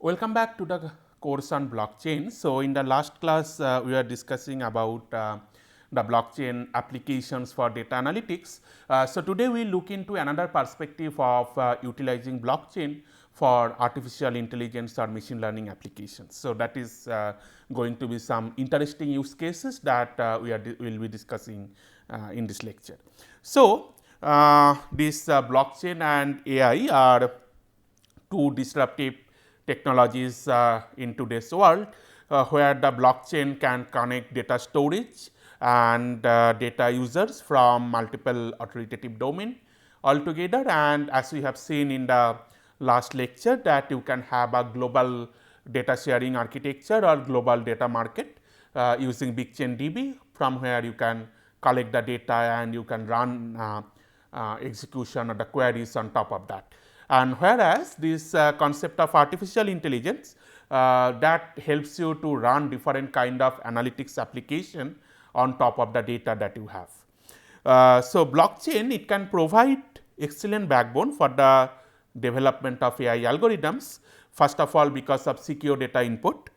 Welcome back to the course on blockchain. So, in the last class we were discussing about the blockchain applications for data analytics. So, today we look into another perspective of utilizing blockchain for artificial intelligence or machine learning applications. So, that is going to be some interesting use cases that we will be discussing in this lecture. So, this blockchain and AI are two disruptive technologies in today's world, where the blockchain can connect data storage and data users from multiple authoritative domain altogether. And as we have seen in the last lecture, that you can have a global data sharing architecture or global data market using Big Chain DB, from where you can collect the data and you can run execution or the queries on top of that. And whereas this concept of artificial intelligence that helps you to run different kind of analytics application on top of the data that you have. So, blockchain, it can provide excellent backbone for the development of AI algorithms. First of all, because of secure data input,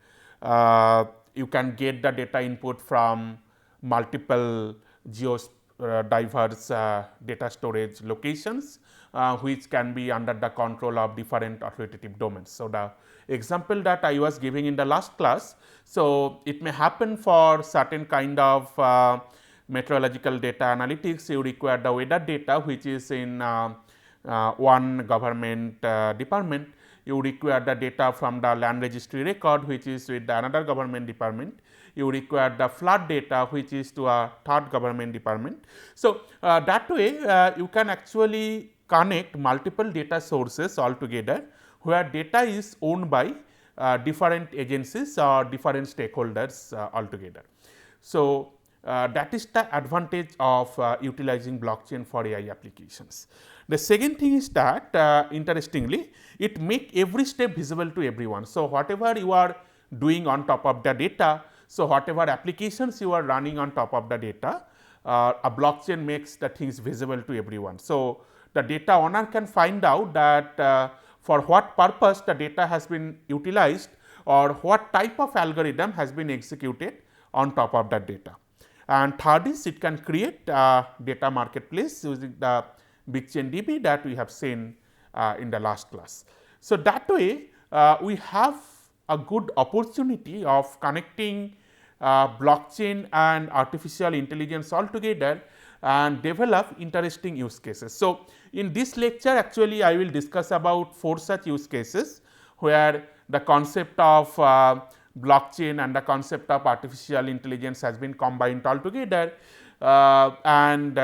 you can get the data input from multiple diverse data storage locations, which can be under the control of different authoritative domains. So, the example that I was giving in the last class, so it may happen for certain kind of meteorological data analytics, you require the weather data, which is in one government department. You require the data from the land registry record, which is with another government department. You require the flood data, which is to a third government department. So, that way you can actually connect multiple data sources altogether, where data is owned by different agencies or different stakeholders altogether. So, that is the advantage of utilizing blockchain for AI applications. The second thing is that interestingly, it make every step visible to everyone. So, whatever you are doing on top of the data, so whatever applications you are running on top of the data, a blockchain makes the things visible to everyone. So, the data owner can find out that for what purpose the data has been utilized or what type of algorithm has been executed on top of that data. And third is, it can create a data marketplace using the Big Chain DB that we have seen in the last class. So, that way we have a good opportunity of connecting blockchain and artificial intelligence altogether and develop interesting use cases. So, in this lecture actually I will discuss about 4 such use cases, where the concept of blockchain and the concept of artificial intelligence has been combined altogether, and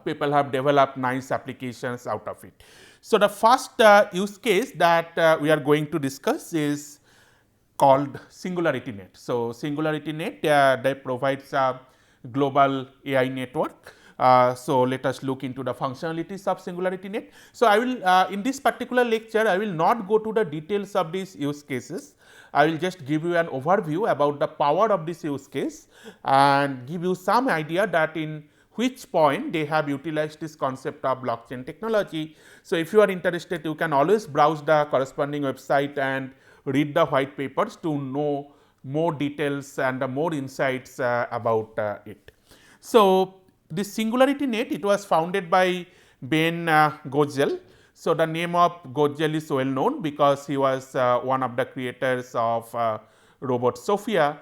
people have developed nice applications out of it. So, the first use case that we are going to discuss is called SingularityNET. So, SingularityNET that provides a global AI network. So, let us look into the functionalities of SingularityNET. So, I will in this particular lecture I will not go to the details of these use cases. I will just give you an overview about the power of this use case and give you some idea that in which point they have utilized this concept of blockchain technology. So, if you are interested, you can always browse the corresponding website and read the white papers to know more details and more insights about it. So, this SingularityNET, it was founded by Ben Goetzel. So, the name of Goetzel is well known because he was one of the creators of robot Sophia,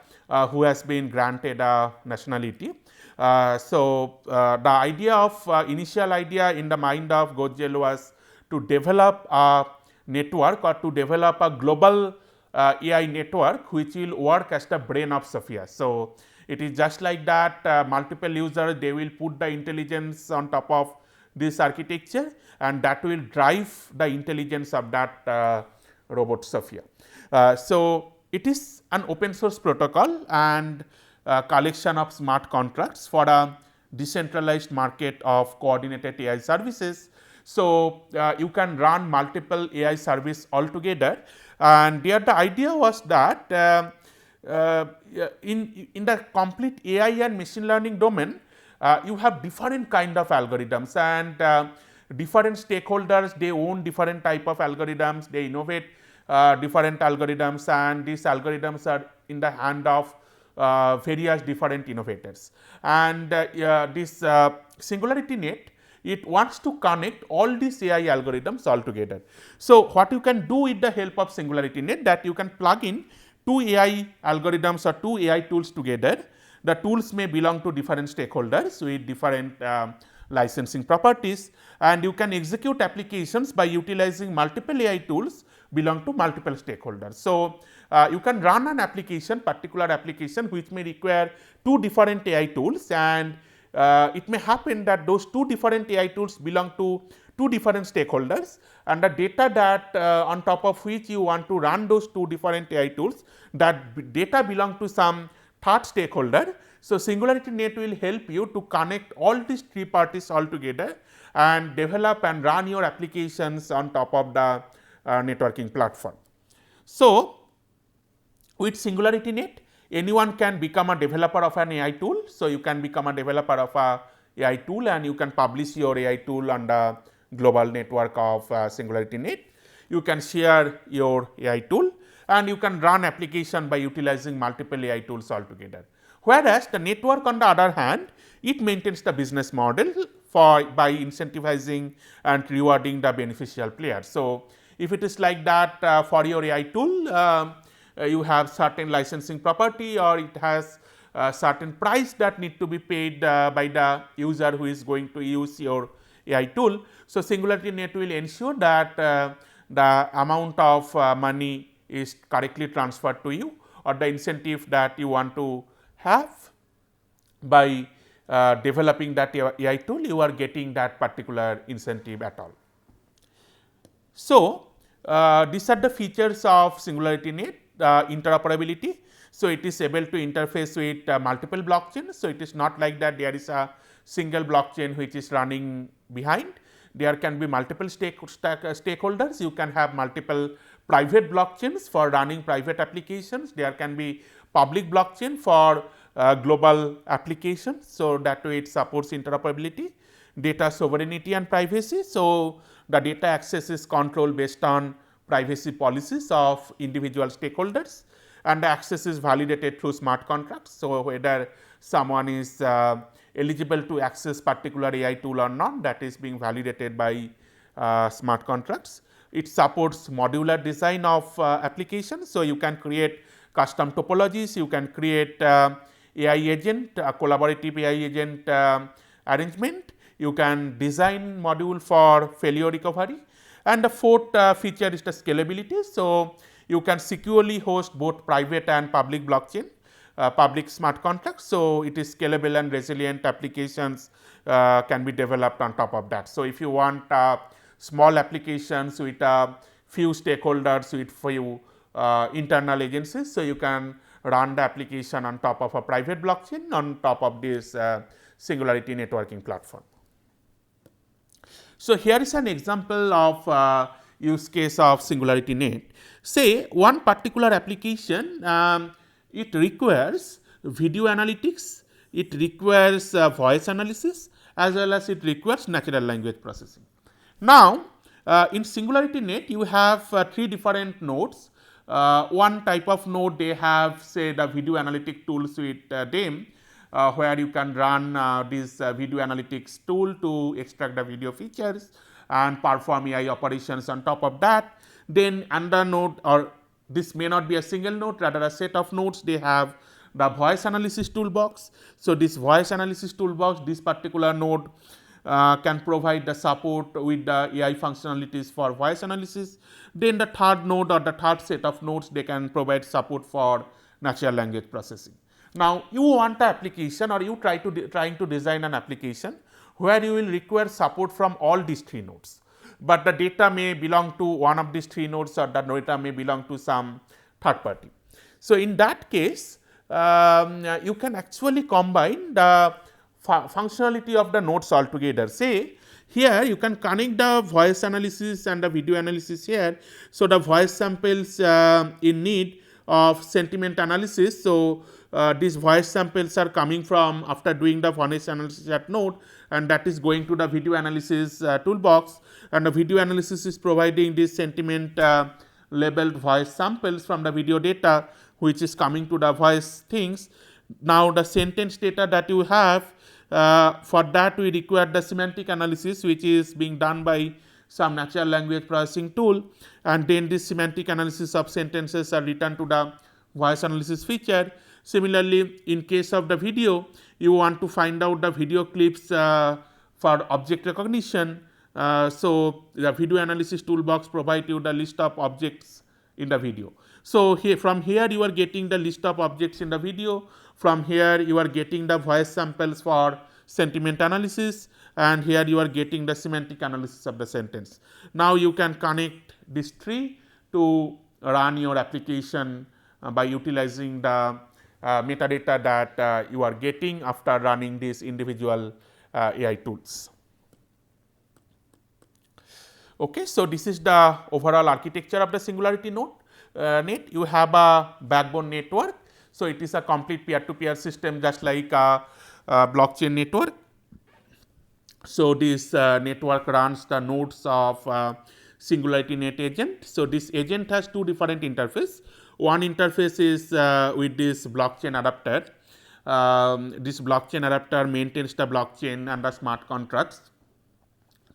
who has been granted a nationality. The idea of initial idea in the mind of Goetzel was to develop a network or to develop a global AI network which will work as the brain of Sophia. So, it is just like that multiple users, they will put the intelligence on top of this architecture and that will drive the intelligence of that robot Sophia. So, it is an open source protocol and collection of smart contracts for a decentralized market of coordinated AI services. So, you can run multiple AI service altogether, and there the idea was that in the complete AI and machine learning domain, you have different kind of algorithms and different stakeholders, they own different type of algorithms, they innovate different algorithms, and these algorithms are in the hand of various different innovators. And this SingularityNET, it wants to connect all these AI algorithms all together. So, what you can do with the help of SingularityNET, that you can plug in two AI algorithms or two AI tools together. The tools may belong to different stakeholders with different licensing properties, and you can execute applications by utilizing multiple AI tools belong to multiple stakeholders. So, you can run an application, particular application which may require two different AI tools, and it may happen that those two different AI tools belong to two different stakeholders, and the data that on top of which you want to run those two different AI tools, that data belong to some third stakeholder. So, SingularityNET will help you to connect all these three parties all together and develop and run your applications on top of the networking platform. So, with SingularityNET, anyone can become a developer of an AI tool. So, you can become a developer of a AI tool, and you can publish your AI tool on the global network of SingularityNET. You can share your AI tool, and you can run application by utilizing multiple AI tools altogether. Whereas, the network on the other hand, it maintains the business model by incentivizing and rewarding the beneficial players. So, if it is like that for your AI tool, you have certain licensing property, or it has certain price that need to be paid by the user who is going to use your AI tool. So, SingularityNET will ensure that the amount of money is correctly transferred to you, or the incentive that you want to have by developing that AI tool, you are getting that particular incentive at all. So, these are the features of SingularityNET. Interoperability. So, it is able to interface with multiple blockchains. So, it is not like that there is a single blockchain which is running behind. There can be multiple stakeholders. You can have multiple private blockchains for running private applications. There can be public blockchain for global applications. So, that way it supports interoperability, data sovereignty and privacy. So, the data access is controlled based on privacy policies of individual stakeholders, and the access is validated through smart contracts. So, whether someone is eligible to access particular AI tool or not, that is being validated by smart contracts. It supports modular design of applications. So, you can create custom topologies, you can create AI agent, a collaborative AI agent arrangement, you can design module for failure recovery. And the fourth feature is the scalability. So, you can securely host both private and public blockchain, public smart contracts. So, it is scalable and resilient applications can be developed on top of that. So, if you want small applications with a few stakeholders, with few internal agencies, so you can run the application on top of a private blockchain on top of this Singularity networking platform. So, here is an example of use case of SingularityNET. Say one particular application, it requires video analytics, it requires voice analysis, as well as it requires natural language processing. Now, in SingularityNET, you have three different nodes. One type of node, they have say the video analytic tools with them, where you can run this video analytics tool to extract the video features and perform AI operations on top of that. Then another node, or this may not be a single node, rather a set of nodes, they have the voice analysis toolbox. So, this voice analysis toolbox, this particular node can provide the support with the AI functionalities for voice analysis. Then the third node or the third set of nodes, they can provide support for natural language processing. Now, you want an application, or you trying to design an application where you will require support from all these three nodes, but the data may belong to one of these three nodes, or the data may belong to some third party. So, in that case, you can actually combine the functionality of the nodes altogether. Say here you can connect the voice analysis and the video analysis here. So, the voice samples in need of sentiment analysis. So, these voice samples are coming from after doing the voice analysis at node, and that is going to the video analysis toolbox, and the video analysis is providing this sentiment labeled voice samples from the video data which is coming to the voice things. Now the sentence data that you have, for that we require the semantic analysis which is being done by some natural language processing tool, and then this semantic analysis of sentences are returned to the voice analysis feature. Similarly, in case of the video, you want to find out the video clips for object recognition. So the video analysis toolbox provide you the list of objects in the video. So here, from here you are getting the list of objects in the video. From here you are getting the voice samples for sentiment analysis, and here you are getting the semantic analysis of the sentence. Now you can connect this tree to run your application by utilizing the metadata that you are getting after running these individual AI tools. Okay, so this is the overall architecture of the SingularityNET. You have a backbone network. So it is a complete peer-to-peer system, just like a blockchain network. So this network runs the nodes of SingularityNET agent. So this agent has two different interfaces. One interface is with this blockchain adapter. This blockchain adapter maintains the blockchain and the smart contracts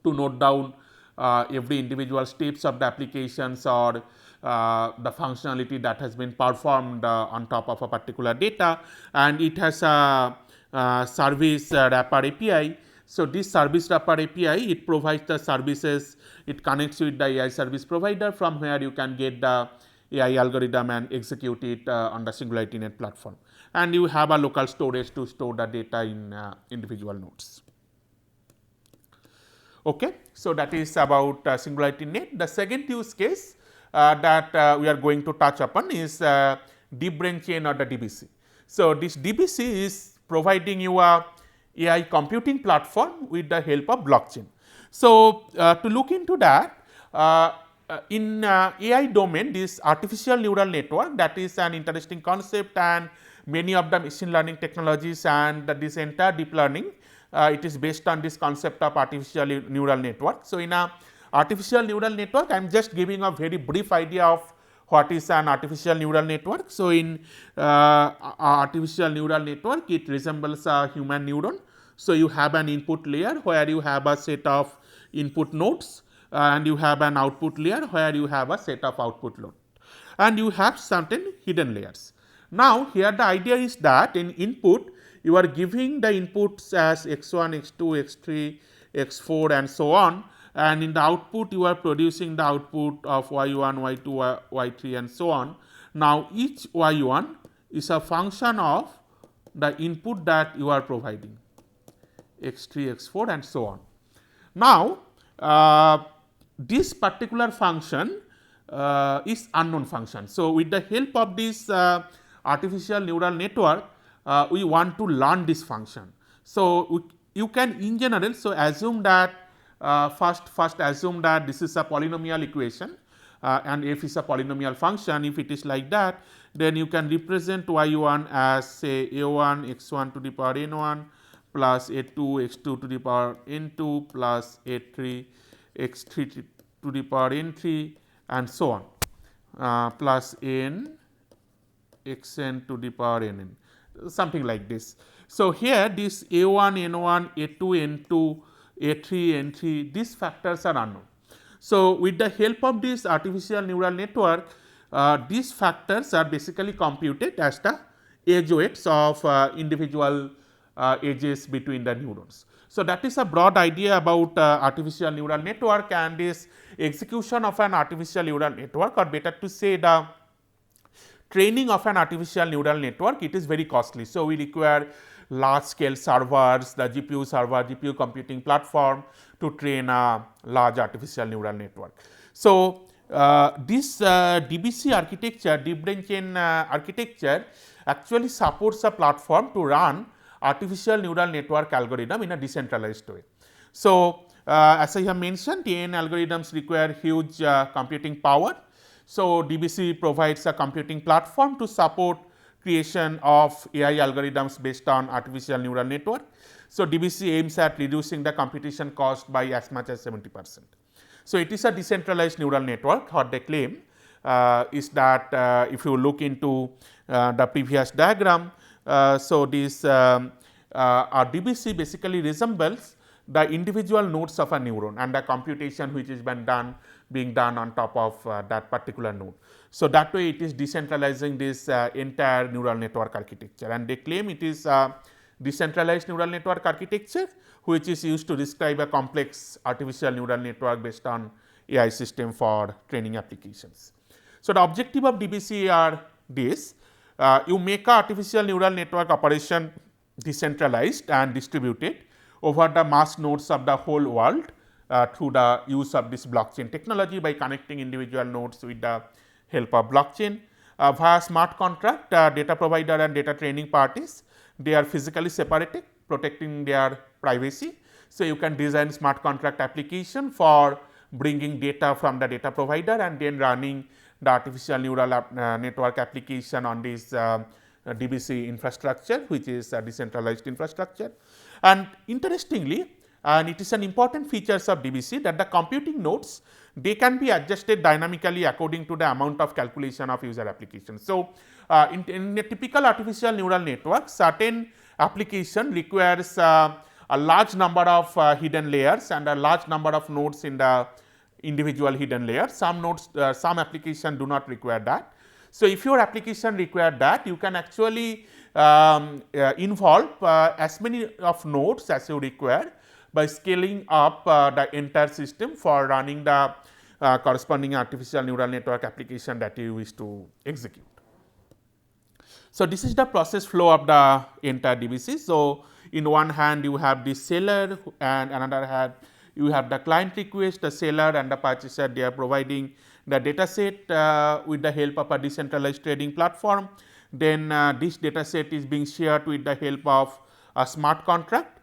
to note down every individual steps of the applications or the functionality that has been performed on top of a particular data, and it has a service wrapper API. So this service wrapper API, it provides the services, it connects with the AI service provider, from where you can get the AI algorithm and execute it on the SingularityNET platform, and you have a local storage to store the data in individual nodes. Okay. So that is about SingularityNET. The second use case that we are going to touch upon is DeepBrain Chain or the DBC. So this DBC is providing you a AI computing platform with the help of blockchain. So to look into that, in AI domain, this artificial neural network, that is an interesting concept, and many of the machine learning technologies and this entire deep learning, it is based on this concept of artificial neural network. So in a artificial neural network, I am just giving a very brief idea of what is an artificial neural network. So in artificial neural network, it resembles a human neuron. So you have an input layer where you have a set of input nodes, and you have an output layer where you have a set of output nodes, and you have certain hidden layers. Now here the idea is that in input you are giving the inputs as x1, x2, x3, x4 and so on, and in the output you are producing the output of y1, y2, y3 and so on. Now each y1 is a function of the input that you are providing, x3, x4 and so on. Now this particular function is unknown function. So with the help of this artificial neural network, we want to learn this function. So you can in general, so assume that first assume that this is a polynomial equation, and f is a polynomial function. If it is like that, then you can represent y1 as say a1 x1 to the power n1 plus a2 x2 to the power n2 plus a3 x3 to the power n3 and so on, plus n xn to the power nn, something like this. So here this a1, n1, a2, n2, a3, n3, these factors are unknown. So with the help of this artificial neural network, these factors are basically computed as the edge weights of individual edges between the neurons. So that is a broad idea about artificial neural network, and this execution of an artificial neural network, or better to say the training of an artificial neural network, it is very costly. So we require large scale servers, the GPU server, GPU computing platform to train a large artificial neural network. So this DBC architecture, DeepBrain Chain architecture actually supports a platform to run artificial neural network algorithm in a decentralized way. So as I have mentioned, TNN algorithms require huge computing power. So DBC provides a computing platform to support creation of AI algorithms based on artificial neural network. So DBC aims at reducing the computation cost by as much as 70%. So it is a decentralized neural network, what they claim. is that if you look into the previous diagram, so this our DBC basically resembles the individual nodes of a neuron and the computation which is being done on top of that particular node. So, that way it is decentralizing this entire neural network architecture, and they claim it is decentralized neural network architecture which is used to describe a complex artificial neural network based on AI system for training applications. So, the objective of DBC are this: you make a artificial neural network operation decentralized and distributed over the mass nodes of the whole world through the use of this blockchain technology by connecting individual nodes with the help of blockchain. Via smart contract, data provider and data training parties, they are physically separated, protecting their privacy. So, you can design smart contract application for bringing data from the data provider and then running the artificial neural network application on this DBC infrastructure, which is a decentralized infrastructure. And interestingly, and it is an important features of DBC that the computing nodes, they can be adjusted dynamically according to the amount of calculation of user application. So, in a typical artificial neural network, certain application requires a large number of hidden layers and a large number of nodes in the individual hidden layers. Some nodes, some application do not require that. So, if your application require that, you can actually involve as many of nodes as you require by scaling up the entire system for running the corresponding artificial neural network application that you wish to execute. So, this is the process flow of the entire DBC. So, in one hand you have the seller and another hand you have the client request, the seller and the purchaser, they are providing the data set with the help of a decentralized trading platform. Then this data set is being shared with the help of a smart contract.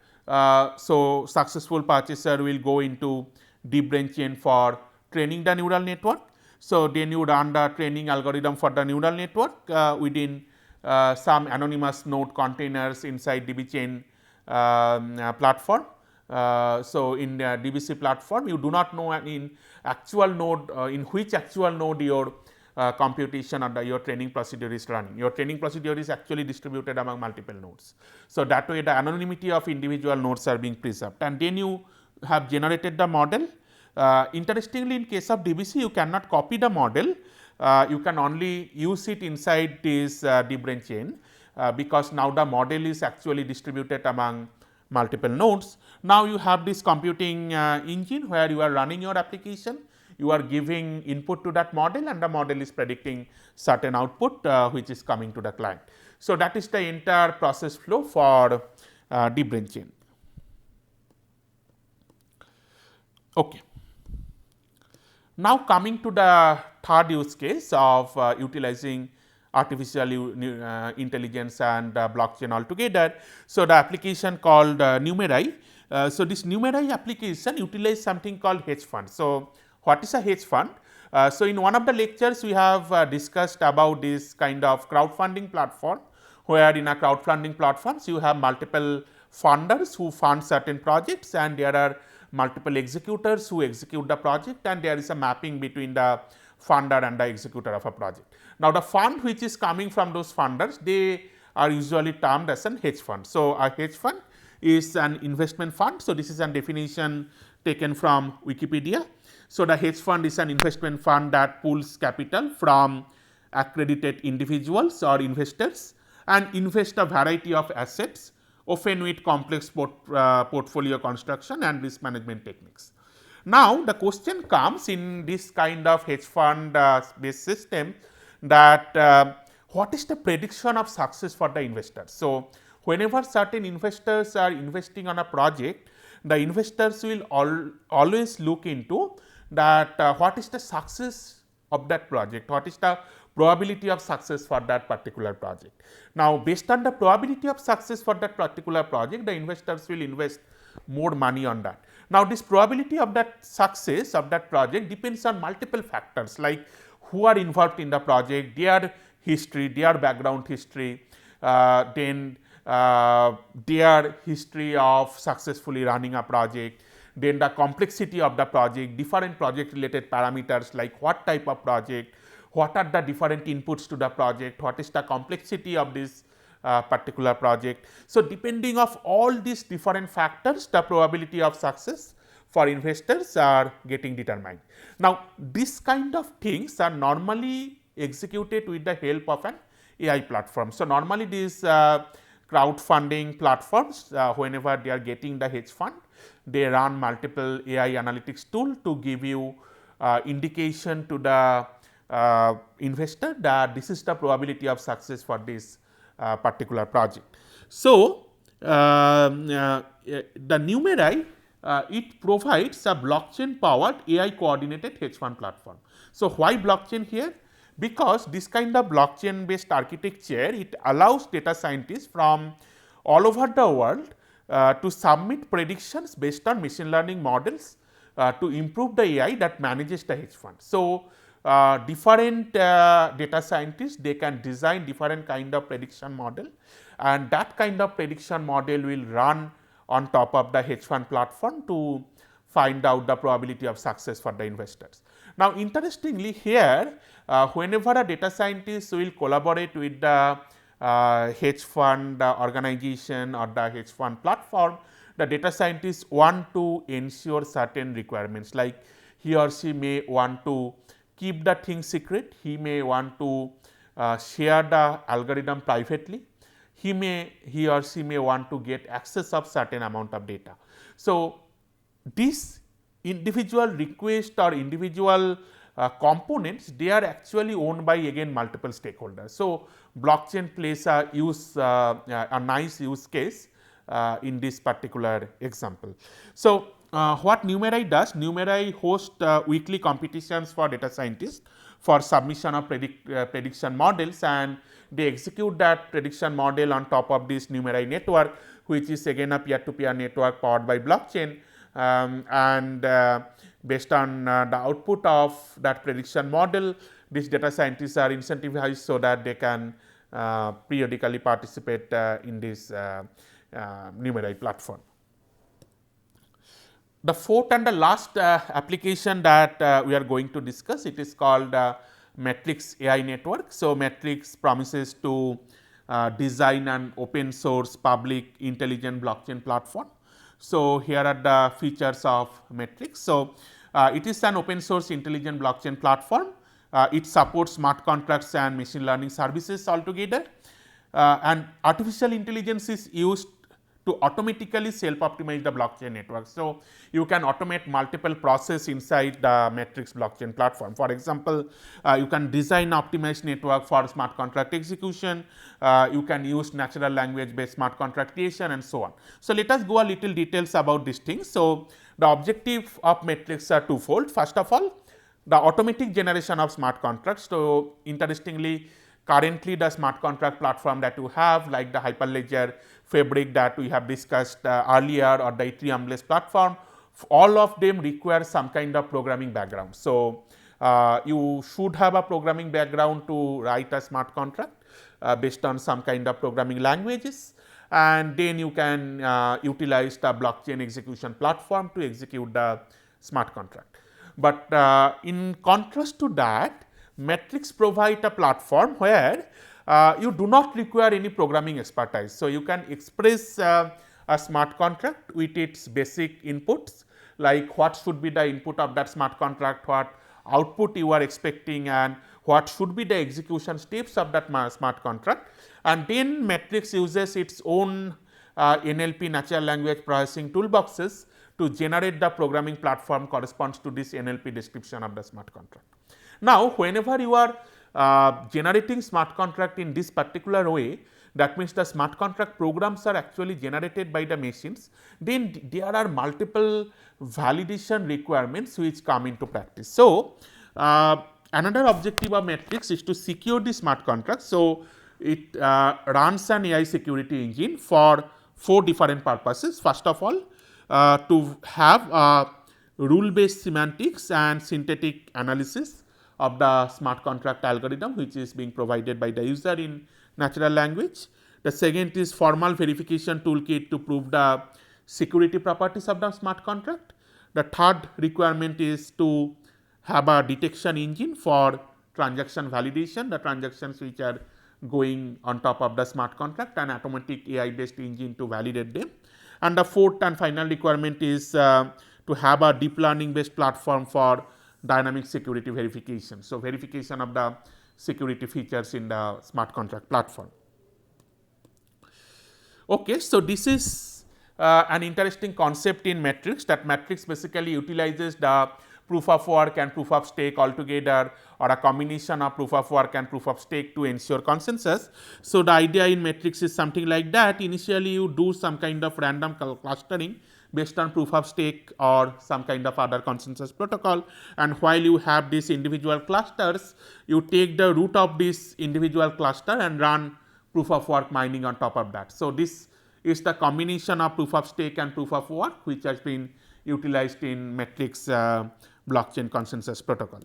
So, successful purchaser will go into DeepBrain chain for training the neural network. So, then you run the training algorithm for the neural network within some anonymous node containers inside DB chain platform. So, in DBC platform you do not know in actual node in which actual node your computation or your training procedure is running. Your training procedure is actually distributed among multiple nodes. So, that way the anonymity of individual nodes are being preserved, and then you have generated the model. Interestingly, in case of DBC you cannot copy the model, you can only use it inside this DeepBrain chain because now the model is actually distributed among multiple nodes. Now, you have this computing engine where you are running your application, you are giving input to that model and the model is predicting certain output which is coming to the client. So, that is the entire process flow for DeepBrain chain. Okay. Now, coming to the third use case of utilizing artificial intelligence and blockchain altogether. So, the application called Numerai. So, this Numerai application utilizes something called hedge fund. So, what is a hedge fund? So, in one of the lectures we have discussed about this kind of crowdfunding platform, where in a crowdfunding platforms you have multiple funders who fund certain projects and there are multiple executors who execute the project, and there is a mapping between the funder and the executor of a project. Now, the fund which is coming from those funders, they are usually termed as an hedge fund. So, a hedge fund is an investment fund. So, this is a definition taken from Wikipedia. So, the hedge fund is an investment fund that pools capital from accredited individuals or investors and invest a variety of assets, often with complex portfolio construction and risk management techniques. Now, the question comes in this kind of hedge fund based system that what is the prediction of success for the investors. So, whenever certain investors are investing on a project, the investors will always look into that what is the success of that project, what is the probability of success for that particular project. Now, based on the probability of success for that particular project, the investors will invest more money on that. Now, this probability of that success of that project depends on multiple factors, like who are involved in the project, their history, their background history, then their history of successfully running a project, then the complexity of the project, different project related parameters like what type of project, what are the different inputs to the project, what is the complexity of this particular project. So, depending of all these different factors, the probability of success for investors are getting determined. Now, this kind of things are normally executed with the help of an AI platform. So, normally these crowdfunding platforms, whenever they are getting the hedge fund, they run multiple AI analytics tool to give you indication to the investor that this is the probability of success for this particular project. So, the Numerai it provides a blockchain powered AI coordinated hedge fund platform. So, why blockchain here? Because this kind of blockchain based architecture, it allows data scientists from all over the world to submit predictions based on machine learning models to improve the AI that manages the hedge fund. So, different data scientists, they can design different kind of prediction model, and that kind of prediction model will run on top of the hedge fund platform to find out the probability of success for the investors. Now, interestingly here, whenever a data scientist will collaborate with the hedge fund organization or the hedge fund platform, the data scientists want to ensure certain requirements, like he or she may want to keep the thing secret, he may want to share the algorithm privately, he or she may want to get access of certain amount of data. So, this individual request or individual components, they are actually owned by again multiple stakeholders. So, blockchain plays a nice use case in this particular example. So, what Numerai does, Numerai hosts weekly competitions for data scientists for submission of prediction models, and they execute that prediction model on top of this Numerai network, which is again a peer-to-peer network powered by blockchain. Based on the output of that prediction model, these data scientists are incentivized so that they can periodically participate in this Numerai platform. The fourth and the last application that we are going to discuss, it is called Matrix AI network. So, Matrix promises to design an open source public intelligent blockchain platform. So, here are the features of Matrix. So, it is an open source intelligent blockchain platform. It supports smart contracts and machine learning services altogether, and artificial intelligence is used to automatically self-optimize the blockchain network. So, you can automate multiple processes inside the Matrix blockchain platform. For example, you can design optimized network for smart contract execution, you can use natural language based smart contract creation and so on. So, let us go a little details about these things. So, the objective of Matrix are twofold. First of all, the automatic generation of smart contracts. So, interestingly, currently the smart contract platform that you have, like the Hyperledger Fabric that we have discussed earlier, or the Ethereum-based platform, all of them require some kind of programming background. So, you should have a programming background to write a smart contract based on some kind of programming languages, and then you can utilize the blockchain execution platform to execute the smart contract. But in contrast to that, Matrix provide a platform where you do not require any programming expertise. So, you can express a smart contract with its basic inputs, like what should be the input of that smart contract, what output you are expecting, and what should be the execution steps of that smart contract. And then Matrix uses its own NLP, natural language processing toolboxes, to generate the programming platform corresponds to this NLP description of the smart contract. Now, whenever you are generating smart contract in this particular way, that means the smart contract programs are actually generated by the machines, then there are multiple validation requirements which come into practice. So, another objective of Matrix is to secure the smart contracts. So, it runs an AI security engine for 4 different purposes. First of all, to have rule based semantics and synthetic analysis of the smart contract algorithm, which is being provided by the user in natural language. The second is formal verification toolkit to prove the security properties of the smart contract. The third requirement is to have a detection engine for transaction validation, the transactions which are going on top of the smart contract, and automatic AI based engine to validate them. And the fourth and final requirement is to have a deep learning based platform for dynamic security verification. So, verification of the security features in the smart contract platform. Okay, so this is an interesting concept in Matrix, that Matrix basically utilizes the proof of work and proof of stake altogether, or a combination of proof of work and proof of stake to ensure consensus. So, the idea in Matrix is something like that. Initially, you do some kind of random clustering based on proof of stake or some kind of other consensus protocol, and while you have these individual clusters, you take the root of this individual cluster and run proof of work mining on top of that. So, this is the combination of proof of stake and proof of work which has been utilized in Matrix blockchain consensus protocol.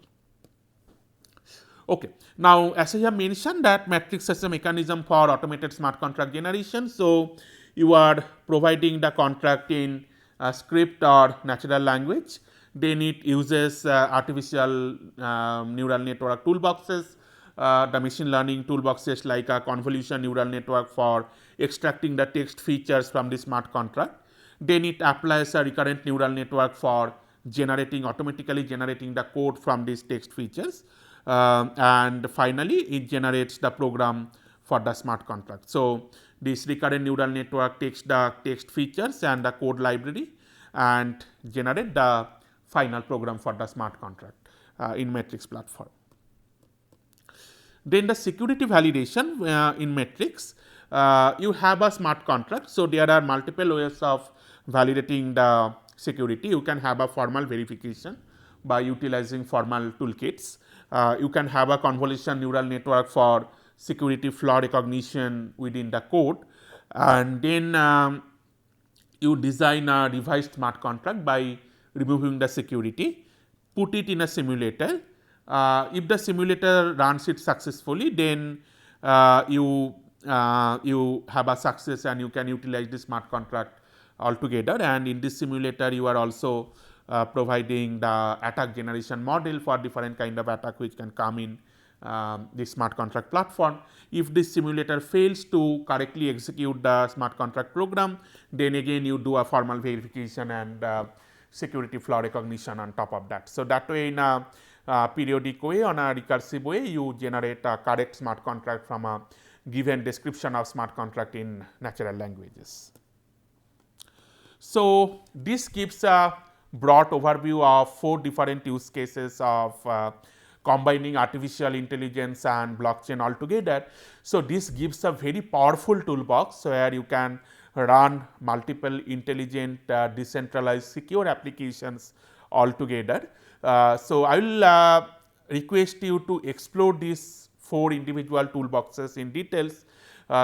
Okay. Now, as I have mentioned that Matrix is a mechanism for automated smart contract generation. So, you are providing the contract in script or natural language, then it uses artificial neural network toolboxes, the machine learning toolboxes like a convolution neural network for extracting the text features from the smart contract. Then it applies a recurrent neural network for automatically generating the code from these text features, and finally it generates the program for the smart contract. So, this recurrent neural network takes the text features and the code library and generate the final program for the smart contract in Matrix platform. Then the security validation in Matrix, you have a smart contract. So, there are multiple ways of validating the security. You can have a formal verification by utilizing formal toolkits. You can have a convolution neural network for security flaw recognition within the code, and then you design a revised smart contract by removing the security, put it in a simulator. If the simulator runs it successfully, then you have a success and you can utilize the smart contract altogether. And in this simulator, you are also providing the attack generation model for different kind of attack which can come in the smart contract platform. If this simulator fails to correctly execute the smart contract program, then again you do a formal verification and security flaw recognition on top of that. So, that way in a periodic way, on a recursive way, you generate a correct smart contract from a given description of smart contract in natural languages. So, this gives a broad overview of 4 different use cases of combining artificial intelligence and blockchain altogether. So, this gives a very powerful toolbox where you can run multiple intelligent decentralized secure applications altogether. So, I will request you to explore these 4 individual toolboxes in details.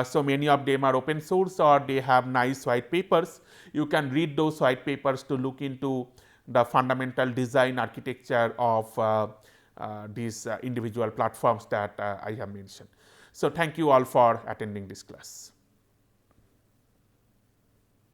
So, many of them are open source or they have nice white papers. You can read those white papers to look into the fundamental design architecture of these individual platforms that I have mentioned. So, thank you all for attending this class.